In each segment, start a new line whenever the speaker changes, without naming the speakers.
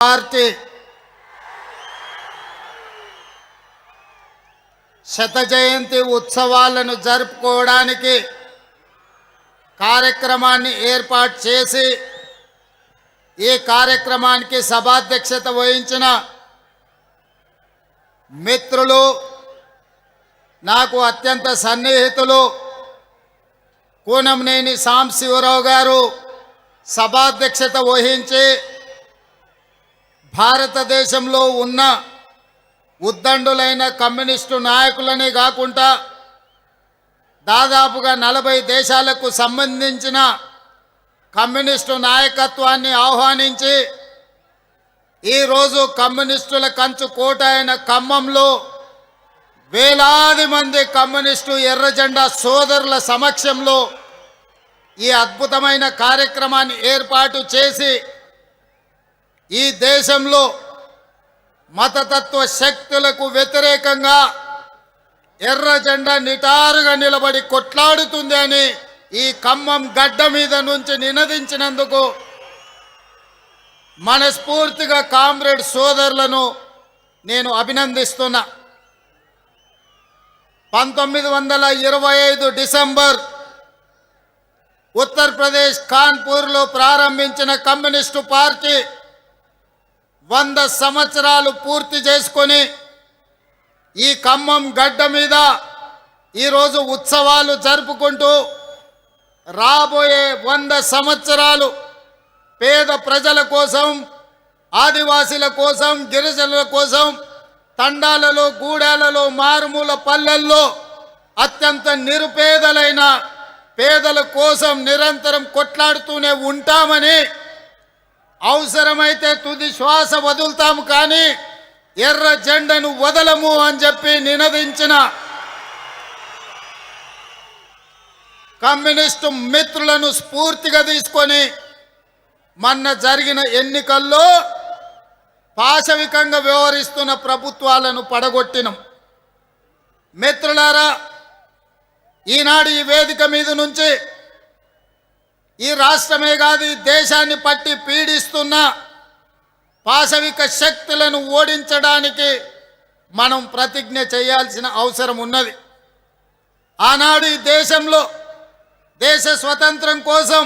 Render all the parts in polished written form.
Party శత జయంతి ఉత్సవాలను జరుపుకోవడానికి కార్యక్రమాన్ని ఏర్పాటు చేసి ఈ కార్యక్రమానికి సభాధ్యక్షత వహించిన మిత్రులు, నాకు అత్యంత సన్నిహితులు కూనంనేని సాంబశివరావు గారు సభాధ్యక్షత వహించి భారతదేశంలో ఉన్న ఉద్దండులైన కమ్యూనిస్టు నాయకులనే కాకుండా దాదాపుగా 40 దేశాలకు సంబంధించిన కమ్యూనిస్టు నాయకత్వాన్ని ఆహ్వానించి ఈరోజు కమ్యూనిస్టుల కంచు కోట అయిన ఖమ్మంలో వేలాది మంది కమ్యూనిస్టు ఎర్రజెండా సోదరుల సమక్షంలో ఈ అద్భుతమైన కార్యక్రమాన్ని ఏర్పాటు చేసి ఈ దేశంలో మతతత్వ శక్తులకు వ్యతిరేకంగా ఎర్ర జెండా నిటారుగా నిలబడి కొట్లాడుతుంది అని ఈ ఖమ్మం గడ్డ మీద నుంచి నినదించినందుకు మనస్ఫూర్తిగా కామ్రేడ్ సోదరులను నేను అభినందిస్తున్నా. 1925 డిసెంబర్ ఉత్తరప్రదేశ్ కాన్పూర్లో ప్రారంభించిన కమ్యూనిస్టు పార్టీ 100 సంవత్సరాలు పూర్తి చేసుకొని ఈ ఖమ్మం గడ్డ మీద ఈరోజు ఉత్సవాలు జరుపుకుంటూ రాబోయే 100 సంవత్సరాలు పేద ప్రజల కోసం, ఆదివాసీల కోసం, గిరిజనుల కోసం తండాలలో, గూడాలలో, మారుమూల పల్లెల్లో అత్యంత నిరుపేదలైన పేదల కోసం నిరంతరం కొట్లాడుతూనే ఉంటామని, అవసరమైతే తుది శ్వాస వదులుతాము కానీ ఎర్ర జెండను వదలము అని చెప్పి నినదించిన కమ్యూనిస్టు మిత్రులను స్ఫూర్తిగా తీసుకొని మొన్న జరిగిన ఎన్నికల్లో పాశవికంగా వ్యవహరిస్తున్న ప్రభుత్వాలను పడగొట్టినం. మిత్రులారా, ఈనాడు ఈ వేదిక మీద నుంచి ఈ రాష్ట్రమే కాదు ఈ దేశాన్ని పట్టి పీడిస్తున్న పాశవిక శక్తులను ఓడించడానికి మనం ప్రతిజ్ఞ చేయాల్సిన అవసరం ఉన్నది. ఆనాడు ఈ దేశంలో దేశ స్వతంత్రం కోసం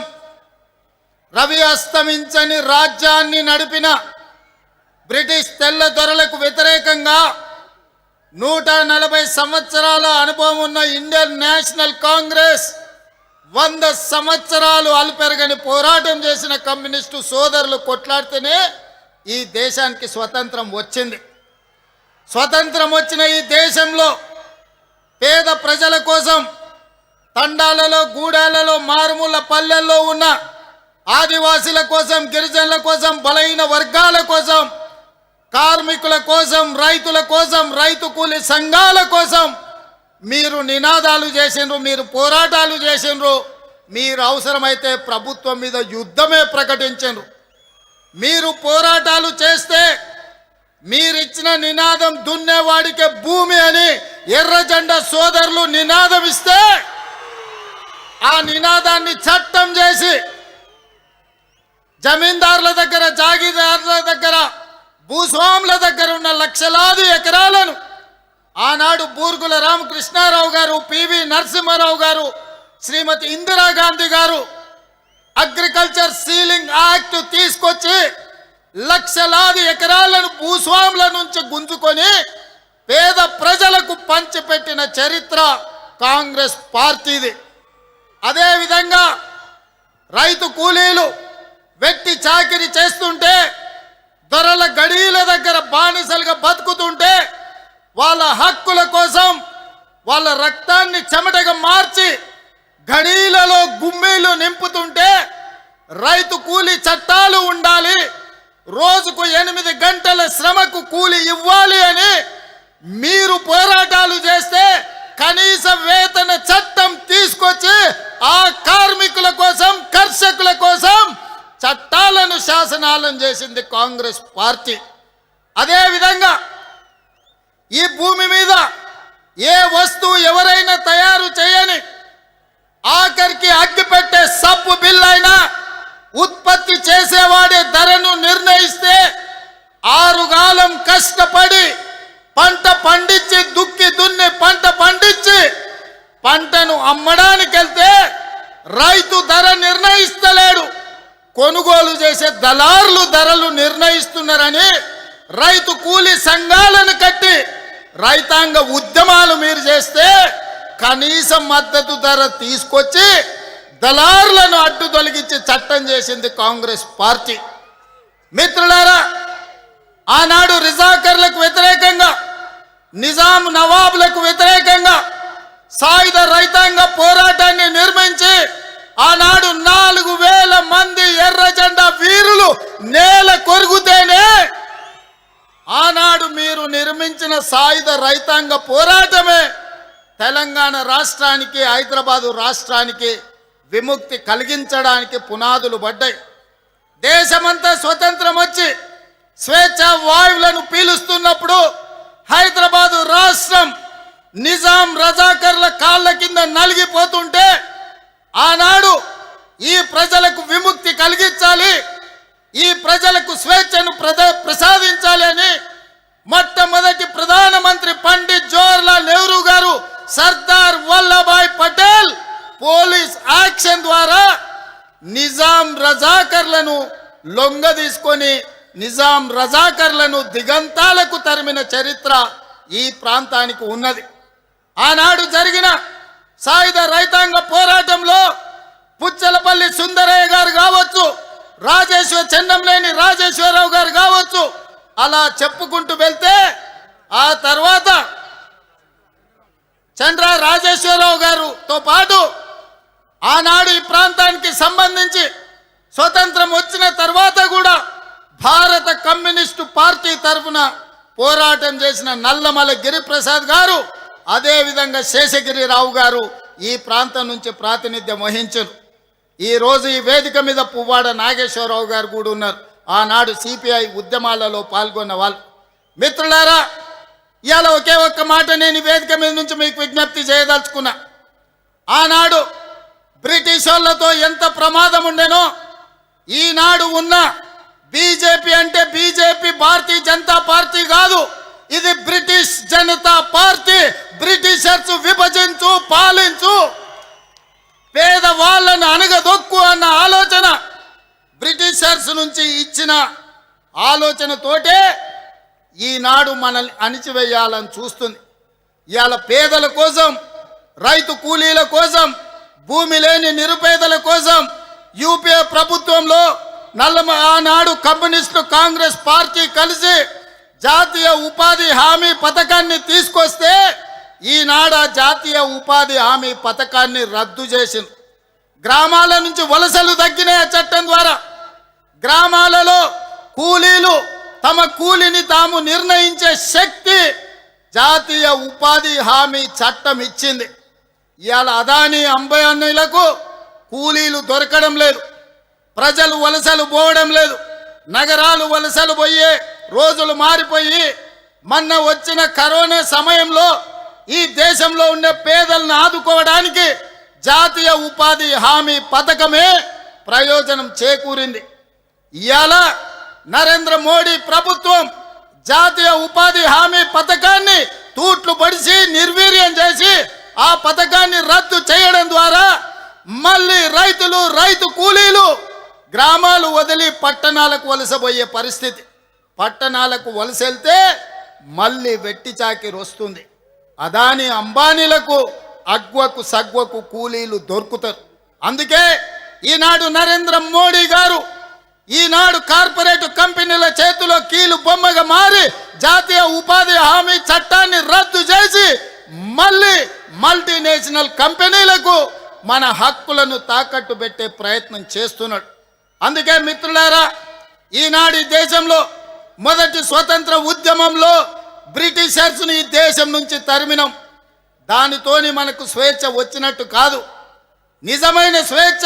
రవి అస్తమించని రాజ్యాన్ని నడిపిన బ్రిటిష్ తెల్ల దొరలకు వ్యతిరేకంగా 140 సంవత్సరాల అనుభవం ఉన్న ఇండియన్ నేషనల్ కాంగ్రెస్ 100 సంవత్సరాలు అలుపెరగని పోరాటం చేసిన కమ్యూనిస్టు సోదరులు కొట్లాడితేనే ఈ దేశానికి స్వతంత్రం వచ్చింది. స్వతంత్రం వచ్చిన ఈ దేశంలో పేద ప్రజల కోసం తండాలలో, గూడాలలో, మారుమూల పల్లెల్లో ఉన్న ఆదివాసీల కోసం, గిరిజనుల కోసం, బలహీన వర్గాల కోసం, కార్మికుల కోసం, రైతుల కోసం, రైతు కూలి సంఘాల కోసం మీరు నినాదాలు చేసిండ్రు, మీరు పోరాటాలు చేసిండ్రు, మీరు అవసరమైతే ప్రభుత్వం మీద యుద్ధమే ప్రకటించారు. మీరు పోరాటాలు చేస్తే మీరిచ్చిన నినాదం దున్నేవాడికే భూమి అని ఎర్ర జెండా సోదరులు నినాదం ఇస్తే ఆ నినాదాన్ని చట్టం చేసి జమీందారుల దగ్గర, జాగీదారుల దగ్గర, భూస్వాముల దగ్గర ఉన్న లక్షలాది ఎకరాలను ఆనాడు బూర్గుల రామకృష్ణారావు గారు, పివి నరసింహారావు గారు, శ్రీమతి ఇందిరాగాంధీ గారు అగ్రికల్చర్ సీలింగ్ యాక్ట్ తీసుకొచ్చి లక్షలాది ఎకరాలను భూస్వాముల నుంచి గుంజుకొని పేద ప్రజలకు పంచిపెట్టిన చరిత్ర కాంగ్రెస్ పార్టీది. అదేవిధంగా రైతు కూలీలు వెట్టి చాకిరి చేస్తుంటే, దొరల గడీల దగ్గర బానిసలుగా బతుకుతుంటే, వాళ్ళ హక్కుల కోసం వాళ్ళ రక్తాన్ని చెమటగా మార్చి గడీలలో గుమ్మీలు నింపుతుంటే రైతు కూలీ చట్టాలు ఉండాలి, రోజుకు 8 గంటల శ్రమకు కూలి ఇవ్వాలి అని మీరు పోరాటాలు చేస్తే కనీస వేతన చట్టం తీసుకొచ్చి ఆ కార్మికుల కోసం, కర్షకుల కోసం చట్టాలను, శాసనాలను చేసింది కాంగ్రెస్ పార్టీ. అదేవిధంగా ఈ భూమి మీద ఏ వస్తువు ఎవరైనా తయారు చేయని, ఆఖరికి అగ్గిపెట్టే సబ్బు బిల్ అయినా ఉత్పత్తి చేసేవాడే ధరను నిర్ణయిస్తే కొనుగోలు చేసే దళారులు ధరలు నిర్ణయిస్తున్నారని రైతు కూలీ సంఘాలను కట్టి రైతాంగ ఉద్యమాలు మీరు చేస్తే కనీస మద్దతు ధర తీసుకొచ్చి దళారులను అడ్డు తొలగించి చట్టం చేసింది కాంగ్రెస్ పార్టీ. మిత్రులారా, ఆనాడు రిజాకర్లకు వ్యతిరేకంగా, నిజాం నవాబులకు వ్యతిరేకంగా సాయుధ రైతాంగ పోరాటాన్ని నిర్మించి ఆనాడు 4000 మంది ఎర్ర జెండా వీరులు నేల కొరుగుతేనే ఆనాడు మీరు నిర్మించిన సాయుధ రైతాంగ పోరాటమే తెలంగాణ రాష్ట్రానికి, హైదరాబాదు రాష్ట్రానికి విముక్తి కలిగించడానికి పునాదులు పడ్డాయి. దేశమంతా స్వతంత్రం వచ్చి స్వేచ్ఛ వాయువులను పీలుస్తున్నప్పుడు హైదరాబాదు రాష్ట్రం నిజాం రజాకర్ల కాళ్ళ కింద నలిగిపోతుంటే ఆనాడు ఈ ప్రజలకు విముక్తి కలిగించాలి, ఈ ప్రజలకు స్వేచ్ఛను ప్రసాదించాలి అని మొట్టమొదటి ప్రధానమంత్రి పండిత్ జవహర్లాల్ నెహ్రూ గారు సర్దార్ వల్లభాయ్ పటేల్ పోలీస్ యాక్షన్ ద్వారా నిజాం రజాకర్లను లొంగ తీసుకొని నిజాం రజాకర్లను దిగంతాలకు తరిమిన చరిత్ర ఈ ప్రాంతానికి ఉన్నది. ఆనాడు జరిగిన సాయుధ రైతాంగ పోరాటంలో పుచ్చలపల్లి సుందరయ్య గారు కావచ్చు, చెన్నంనేని రాజేశ్వరరావు గారు కావచ్చు, అలా చెప్పుకుంటూ వెళ్తే ఆ తర్వాత చంద్ర రాజేశ్వరరావు గారుతో పాటు ఆనాడు ఈ ప్రాంతానికి సంబంధించి స్వతంత్రం వచ్చిన తర్వాత కూడా భారత కమ్యూనిస్టు పార్టీ తరఫున పోరాటం చేసిన నల్లమల గిరిప్రసాద్ గారు, అదేవిధంగా శేషగిరిరావు గారు ఈ ప్రాంతం నుంచి ప్రాతినిధ్యం వహించారు. ఈరోజు ఈ వేదిక మీద పువ్వాడ నాగేశ్వరరావు గారు కూడా ఉన్నారు, ఆనాడు సిపిఐ ఉద్యమాలలో పాల్గొన్న వాళ్ళు. మిత్రులారా, ఇవాళ ఒకే ఒక్క మాట నేను ఈ వేదిక మీద నుంచి మీకు విజ్ఞప్తి చేయదలుచుకున్నా. ఆనాడు బ్రిటిష్ వాళ్ళతో ఎంత ప్రమాదం ఉండేనో ఈనాడు ఉన్న బీజేపీ అంటే బీజేపీ భారతీయ జనతా పార్టీ కాదు, ఇది బ్రిటిష్ జనతా పార్టీ. బ్రిటిషర్స్ విభజించు, పాలించు, పేదవాళ్ళను అనగదొక్కు అన్న ఆలోచన బ్రిటిషర్స్ నుంచి ఇచ్చిన ఆలోచనతోటే ఈనాడు మనల్ని అణిచివేయాలని చూస్తుంది. ఇవాళ పేదల కోసం, రైతు కూలీల కోసం, భూమి లేని నిరుపేదల కోసం యూపీఏ ప్రభుత్వంలో ఆనాడు కమ్యూనిస్టు కాంగ్రెస్ పార్టీ కలిసి జాతీయ ఉపాధి హామీ పథకాన్ని తీసుకొస్తే ఈనాడు ఆ జాతీయ ఉపాధి హామీ పథకాన్ని రద్దు చేసింది. గ్రామాల నుంచి వలసలు తగ్గినాయి చట్టం ద్వారా. గ్రామాలలో కూలీలు తమ కూలిని తాము నిర్ణయించే శక్తి జాతీయ ఉపాధి హామీ చట్టం ఇచ్చింది. ఇవాళ అదానీ అంబానీలకు కూలీలు దొరకడం లేదు, ప్రజలు వలసలు పోవడం లేదు, నగరాలు వలసలు పోయే రోజులు మారిపోయి మొన్న వచ్చిన కరోనా సమయంలో ఈ దేశంలో ఉండే పేదలను ఆదుకోవడానికి జాతీయ ఉపాధి హామీ పథకమే ప్రయోజనం చేకూరింది. ఇవాళ నరేంద్ర మోడీ ప్రభుత్వం జాతీయ ఉపాధి హామీ పథకాన్ని తూట్లు పడిచి నిర్వీర్యం చేసి ఆ పథకాన్ని రద్దు చేయడం ద్వారా మళ్ళీ రైతులు, రైతు కూలీలు గ్రామాలు వదిలి పట్టణాలకు వలసపోయే పరిస్థితి. పట్టణాలకు వలసెళ్తే మళ్ళీ వెట్టి చాకిరి వస్తుంది. అదానీ అంబానీలకు అగ్వకు సగ్వకు కూలీలు దొరుకుతారు. అందుకే ఈనాడు నరేంద్ర మోడీ గారు ఈనాడు కార్పొరేట్ కంపెనీల చేతిలో కీలు బొమ్మగా మారి జాతీయ ఉపాధి హామీ చట్టాన్ని రద్దు చేసి మళ్ళీ మల్టీనేషనల్ కంపెనీలకు మన హక్కులను తాకట్టు పెట్టే ప్రయత్నం చేస్తున్నాడు. అందుకే మిత్రులారా, ఈనాడు ఈ దేశంలో మొదటి స్వతంత్ర ఉద్యమంలో బ్రిటిషర్స్ని ఈ దేశం నుంచి తరిమినాం. దానితోని మనకు స్వేచ్ఛ వచ్చినట్టు కాదు. నిజమైన స్వేచ్ఛ,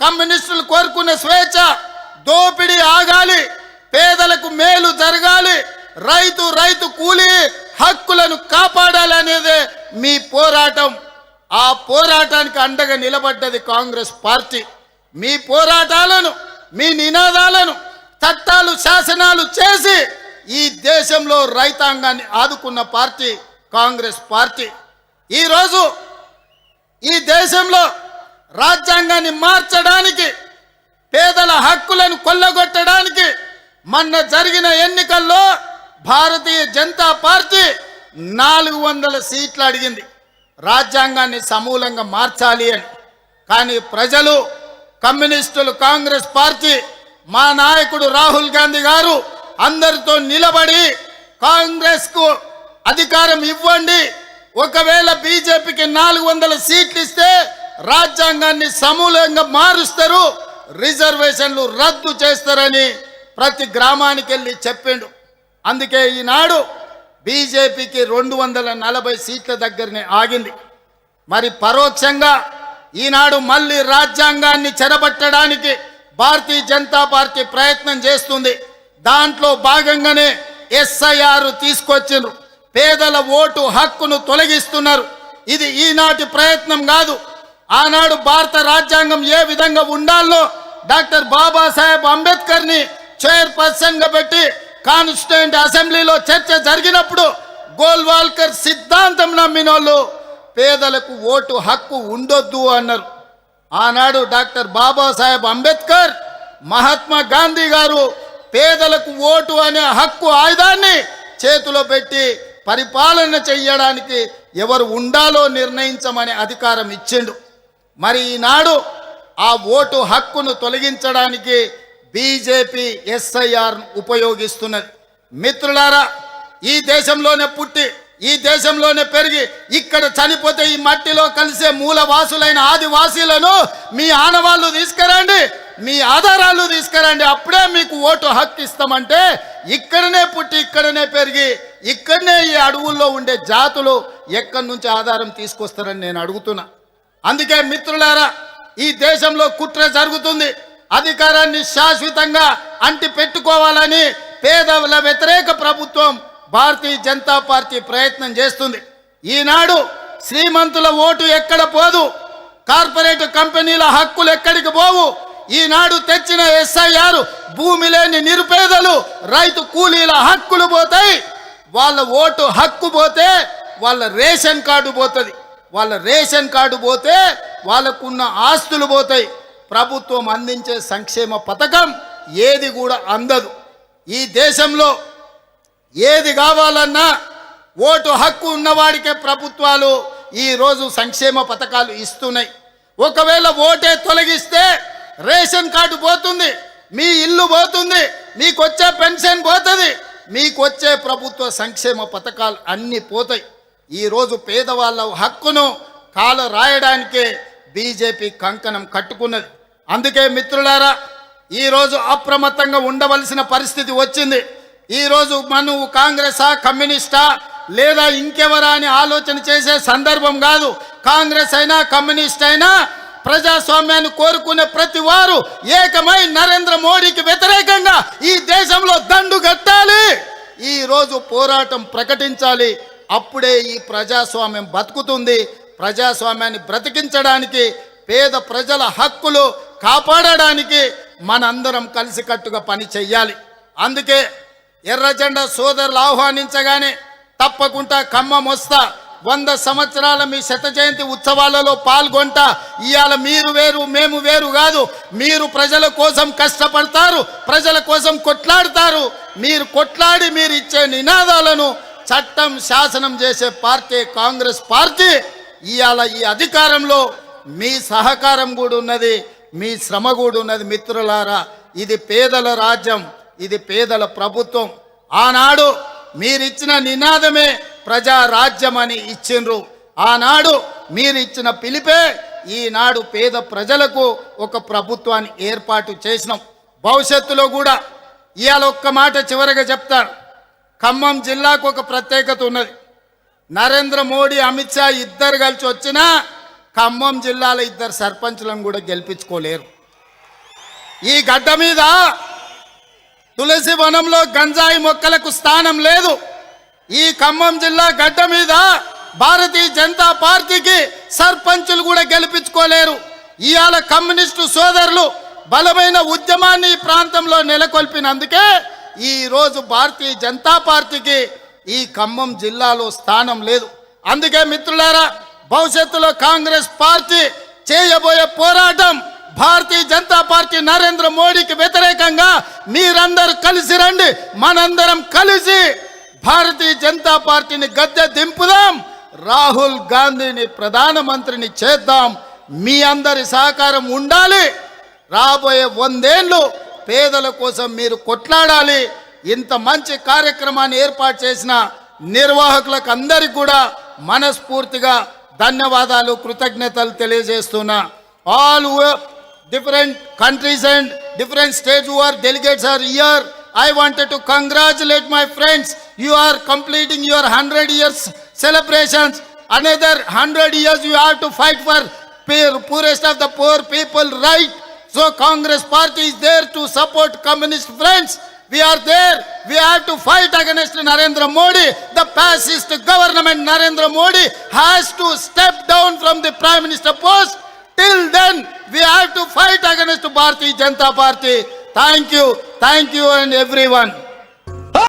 కమ్యూనిస్టులు కోరుకున్న స్వేచ్ఛ, దోపిడీ ఆగాలి, పేదలకు మేలు జరగాలి, రైతు కూలీ హక్కులను కాపాడాలి అనేదే మీ పోరాటం. ఆ పోరాటానికి అండగా నిలబడ్డది కాంగ్రెస్ పార్టీ. మీ పోరాటాలను, మీ నినాదాలను చట్టాలు, శాసనాలు చేసి ఈ దేశంలో రైతాంగాన్ని ఆదుకున్న పార్టీ కాంగ్రెస్ పార్టీ. ఈరోజు ఈ దేశంలో రాజ్యాంగాన్ని మార్చడానికి పేదల హక్కులను కొల్లగొట్టడానికి మొన్న జరిగిన ఎన్నికల్లో భారతీయ జనతా పార్టీ 400 సీట్లు అడిగింది రాజ్యాంగాన్ని సమూలంగా మార్చాలి అని. కానీ ప్రజలు, కమ్యూనిస్టులు, కాంగ్రెస్ పార్టీ, మా నాయకుడు రాహుల్ గాంధీ గారు అందరితో నిలబడి కాంగ్రెస్కు అధికారం ఇవ్వండి, ఒకవేళ బీజేపీకి 400 సీట్లు ఇస్తే రాజ్యాంగాన్ని సమూలంగా మారుస్తారు, రిజర్వేషన్లు రద్దు చేస్తారని ప్రతి గ్రామానికి వెళ్ళి చెప్పిండు. అందుకే ఈనాడు బీజేపీకి 240 సీట్ల దగ్గరనే ఆగింది. మరి పరోక్షంగా ఈనాడు మళ్ళీ రాజ్యాంగాన్ని చెరబట్టడానికి భారతీయ జనతా పార్టీ ప్రయత్నం చేస్తుంది. దాంట్లో భాగంగానే ఎస్ఐఆర్ తీసుకొచ్చిండ్రు, పేదల ఓటు హక్కును తొలగిస్తున్నారు. ఇది ఈనాటి ప్రయత్నం కాదు. ఆనాడు భారత రాజ్యాంగం ఏ విధంగా ఉండాలో డాక్టర్ బాబాసాహెబ్ అంబేద్కర్ని చైర్పర్సన్గా పెట్టి కాన్స్టిట్యూయెంట్ అసెంబ్లీలో చర్చ జరిగినప్పుడు గోల్వాల్కర్ సిద్ధాంతం నమ్మినోళ్ళు పేదలకు ఓటు హక్కు ఉండొద్దు అన్నారు. ఆనాడు డాక్టర్ బాబాసాహెబ్ అంబేద్కర్, మహాత్మా గాంధీ గారు పేదలకు ఓటు అనే హక్కు ఆయుధాన్ని చేతిలో పెట్టి పరిపాలన చెయ్యడానికి ఎవరు ఉండాలో నిర్ణయించమనే అధికారం ఇచ్చిండు. మరి ఈనాడు ఆ ఓటు హక్కును తొలగించడానికి బీజేపీ ఎస్ఐఆర్ ఉపయోగిస్తున్నది. మిత్రులారా, ఈ దేశంలోనే పుట్టి ఈ దేశంలోనే పెరిగి ఇక్కడ చనిపోతే ఈ మట్టిలో కలిసే మూలవాసులైన ఆదివాసీలను మీ ఆనవాళ్ళు తీసుకురండి, మీ ఆధారాలు తీసుకురండి, అప్పుడే మీకు ఓటు హక్కు ఇస్తామంటే ఇక్కడనే పుట్టి ఇక్కడనే పెరిగి ఇక్కడనే ఈ అడవుల్లో ఉండే జాతులు ఎక్కడి నుంచి ఆధారం తీసుకొస్తారని నేను అడుగుతున్నా. అందుకే మిత్రులారా, ఈ దేశంలో కుట్ర జరుగుతుంది. అధికారాన్ని శాశ్వతంగా అంటి పెట్టుకోవాలని పేదల వ్యతిరేక ప్రభుత్వం భారతీయ జనతా పార్టీ ప్రయత్నం చేస్తుంది. ఈనాడు శ్రీమంతుల ఓటు ఎక్కడ పోదు, కార్పొరేట్ కంపెనీల హక్కులు ఎక్కడికి పోవు. ఈనాడు తెచ్చిన ఎస్ఐఆర్ భూమి లేని నిరుపేదలు, రైతు కూలీల హక్కులు పోతాయి. వాళ్ళ ఓటు హక్కు పోతే వాళ్ళ రేషన్ కార్డు పోతుంది, వాళ్ళ రేషన్ కార్డు పోతే వాళ్ళకున్న ఆస్తులు పోతాయి. ప్రభుత్వం అందించే సంక్షేమ పథకం ఏది కూడా అందదు. ఈ దేశంలో ఏది కావాలన్నా ఓటు హక్కు ఉన్నవాడికే ప్రభుత్వాలు ఈరోజు సంక్షేమ పథకాలు ఇస్తున్నాయి. ఒకవేళ ఓటే తొలగిస్తే రేషన్ కార్డు పోతుంది, మీ ఇల్లు పోతుంది, మీకు వచ్చే పెన్షన్ పోతుంది, మీకు వచ్చే ప్రభుత్వ సంక్షేమ పథకాలు అన్నీ పోతాయి. ఈరోజు పేదవాళ్ళ హక్కును కాల రాయడానికే బీజేపీ కంకణం కట్టుకున్నది. అందుకే మిత్రులారా, ఈరోజు అప్రమత్తంగా ఉండవలసిన పరిస్థితి వచ్చింది. ఈరోజు నువ్వు కాంగ్రెసా, కమ్యూనిస్టా లేదా ఇంకెవరా అని ఆలోచన చేసే సందర్భం కాదు. కాంగ్రెస్ అయినా కమ్యూనిస్ట్ అయినా ప్రజాస్వామ్యాన్ని కోరుకునే ప్రతి వారు ఏకమై నరేంద్ర మోడీకి వ్యతిరేకంగా ఈ దేశంలో దండు కట్టాలి, ఈరోజు పోరాటం ప్రకటించాలి. అప్పుడే ఈ ప్రజాస్వామ్యం బతుకుతుంది. ప్రజాస్వామ్యాన్ని బ్రతికించడానికి, పేద ప్రజల హక్కులు కాపాడడానికి మనందరం కలిసికట్టుగా పని చెయ్యాలి. అందుకే ఎర్రజెండా సోదరులు ఆహ్వానించగానే తప్పకుండా ఖమ్మం వస్తా, 100 సంవత్సరాల మీ శత జయంతి ఉత్సవాలలో పాల్గొంటా. ఇవాళ మీరు వేరు మేము వేరు కాదు, మీరు ప్రజల కోసం కష్టపడతారు, ప్రజల కోసం కొట్లాడతారు. మీరు కొట్లాడి మీరు ఇచ్చే నినాదాలను చట్టం శాసనం చేసే పార్టీ కాంగ్రెస్ పార్టీ. ఇవాళ ఈ అధికారంలో మీ సహకారం కూడా ఉన్నది, మీ శ్రమ కూడా ఉన్నది. మిత్రులారా, ఇది పేదల రాజ్యం, ఇది పేదల ప్రభుత్వం. ఆనాడు మీరిచ్చిన నినాదమే ప్రజా రాజ్యం అని ఇచ్చిండ్రు. ఆనాడు మీరు ఇచ్చిన పిలిపే ఈనాడు పేద ప్రజలకు ఒక ప్రభుత్వాన్ని ఏర్పాటు చేసినాం. భవిష్యత్తులో కూడా ఇవాళ ఒక్క మాట చివరిగా చెప్తాను. ఖమ్మం జిల్లాకు ఒక ప్రత్యేకత ఉన్నది. నరేంద్ర మోడీ, అమిత్ షా ఇద్దరు కలిసి వచ్చినా ఖమ్మం జిల్లాలో 2 సర్పంచులను కూడా గెలిపించుకోలేరు. ఈ గడ్డ మీద తులసి వనంలో గంజాయి మొక్కలకు స్థానం లేదు. ఈ ఖమ్మం జిల్లా గడ్డ మీద భారతీయ జనతా పార్టీకి సర్పంచులు కూడా గెలిపించుకోలేరు. ఇవాళ కమ్యూనిస్టు సోదరులు బలమైన ఉద్యమాన్ని ఈ ప్రాంతంలో నెలకొల్పినందుకే ఈరోజు భారతీయ జనతా పార్టీకి ఈ ఖమ్మం జిల్లాలో స్థానం లేదు. అందుకే మిత్రులారా, భవిష్యత్తులో కాంగ్రెస్ పార్టీ చేయబోయే పోరాటం భారతీయ జనతా పార్టీ నరేంద్ర మోడీకి వ్యతిరేకంగా మీరందరూ కలిసి రండి. మనందరం కలిసి భారతీయ జనతా పార్టీని గద్దె దింపుదాం. రాహుల్ గాంధీని ప్రధానమంత్రిని చేద్దాం. మీ అందరి సహకారం ఉండాలి. రాబోయే 100 ఏళ్ళు పేదల కోసం మీరు కొట్లాడాలి. ఇంత మంచి కార్యక్రమాన్ని ఏర్పాటు చేసిన నిర్వాహకులకు అందరికీ కూడా మనస్ఫూర్తిగా ధన్యవాదాలు, కృతజ్ఞతలు తెలియజేస్తున్నా. All different countries and different states who are delegates are here. I wanted to congratulate my friends. You are completing your 100 years celebrations. Another 100 years you have to fight for poorest of the poor people, right? So Congress party is there to support communist friends. We are there. We have to fight against Narendra Modi. The fascist government Narendra Modi has to step down from the Prime Minister post. Till then, we have to fight against Bharatiya Janata Party. Thank you and everyone.